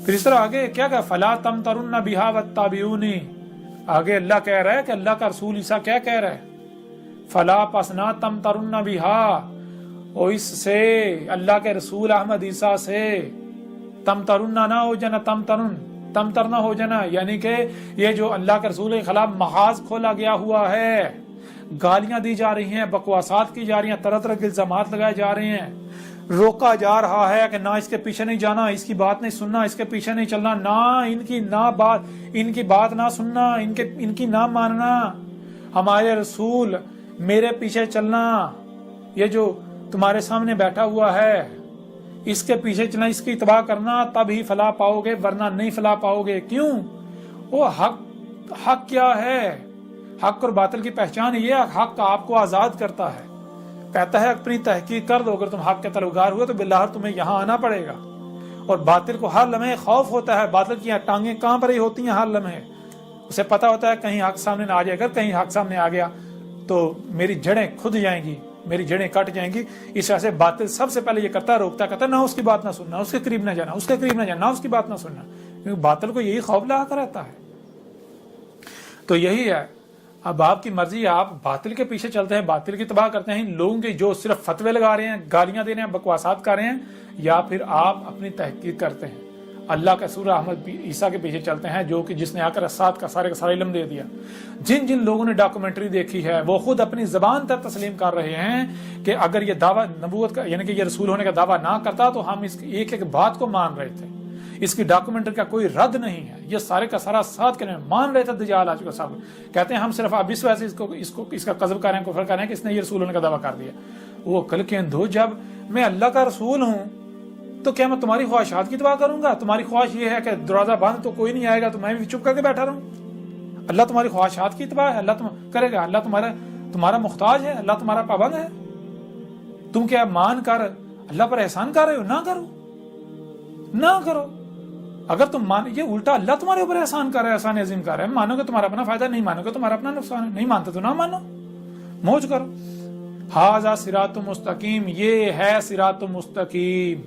پھر اس طرح آگے کیا کہا، فلا تمترن بہا واتبعونی، آگے اللہ کہہ رہا ہے کہ اللہ کا رسول عیسیٰ کیا کہہ رہا ہے، فلا پس نہ تمترن بہا، اور اس سے اللہ کے رسول احمد عیسیٰ سے تمترن نہ ہو جانا، تمتر نہ ہو جانا، یعنی کہ یہ جو اللہ کے رسول کے خلاف محاذ کھولا گیا ہوا ہے، گالیاں دی جا رہی ہیں، بکواسات کی جا رہی ہیں، طرح طرح کے الزامات لگائے جا رہے ہیں، روکا جا رہا ہے کہ نہ اس کے پیچھے نہیں جانا، اس کی بات نہیں سننا، اس کے پیچھے نہیں چلنا، ان کی بات نہ سننا، ان کی نہ ماننا، ہمارے رسول میرے پیچھے چلنا، یہ جو تمہارے سامنے بیٹھا ہوا ہے اس کے پیچھے چلنا، اس کی اتباع کرنا، تب ہی فلاح پاؤ گے، ورنہ نہیں فلاح پاؤ گے۔ کیوں؟ وہ حق کیا ہے؟ حق اور باطل کی پہچان یہ ہے، حق آپ کو آزاد کرتا ہے، کہتا ہے اپنی تحقیق کر دو، اگر تم حق کے طلبگار ہوئے تو باللہ تمہیں یہاں آنا پڑے گا، اور باطل کو ہر لمحے خوف ہوتا ہے، باطل کی ٹانگیں کہاں پر ہی ہوتی ہیں ہر لمحے، اسے پتا ہوتا ہے کہیں حق سامنے نہ آ جائے، اگر کہیں حق سامنے آ گیا تو میری جڑیں کھد جائیں گی، میری جڑیں کٹ جائیں گی۔ اس وجہ سے باطل سب سے پہلے یہ کرتا ہے، روکتا کہتا ہے نہ اس کی بات نہ سننا، اس کے قریب نہ جانا، اس کے قریب نہ جانا، اس کی بات نہ سننا، کیونکہ باطل کو یہی خوف لگا کر رہتا ہے۔ تو یہی ہے، اب آپ کی مرضی، آپ باطل کے پیچھے چلتے ہیں، باطل کی تباہ کرتے ہیں، ان لوگوں کے جو صرف فتوے لگا رہے ہیں، گالیاں دے رہے ہیں، بکواسات کر رہے ہیں، یا پھر آپ اپنی تحقیق کرتے ہیں، اللہ کا سورہ احمد عیسیٰ کے پیچھے چلتے ہیں، جو کہ جس نے آ کر اسات کا سارا علم دے دیا۔ جن لوگوں نے ڈاکومنٹری دیکھی ہے وہ خود اپنی زبان تک تسلیم کر رہے ہیں کہ اگر یہ دعویٰ نبوت کا، یعنی کہ یہ رسول ہونے کا دعویٰ نہ کرتا تو ہم اس کی ایک ایک بات کو مان رہے تھے، اس کی ڈاکومنٹری کا کوئی رد نہیں ہے، یہ سارے کا سارا ساتھ کلمے مان رہے تھے۔ دجال آج کو صاحب کہتے ہیں ہم صرف اب اس وجہ سے اس کا قذف کر رہے ہیں، کفر کر رہے ہیں کہ اس نے یہ رسول ہونے کا دعویٰ کر دیا۔ وہ کل کے اندھو، جب میں اللہ کا رسول ہوں تو کیا میں تمہاری خواہشات کی اتباع کروں گا؟ تمہاری خواہش یہ ہے کہ دروازہ بند تو کوئی نہیں آئے گا تو میں بھی چپ کر کے بیٹھا رہوں؟ اللہ تمہاری خواہشات کی اتباع ہے، اللہ کرے گا؟ اللہ تمہارا محتاج ہے؟ اللہ تمہارا پابند ہے؟ تم کیا مان کر اللہ پر احسان کر رہے ہو؟ نہ کرو۔ اگر تم مان، یہ الٹا اللہ تمہارے اوپر احسان کر رہا ہے، احسان عظیم کر رہا ہے، مانو گے تمہارا اپنا فائدہ، نہیں مانو گے تمہارا اپنا نقصان ہے، نہیں مانتے تو نہ مانو، موج کرو۔ ھذا صراط مستقیم، یہ ہے صراط مستقیم۔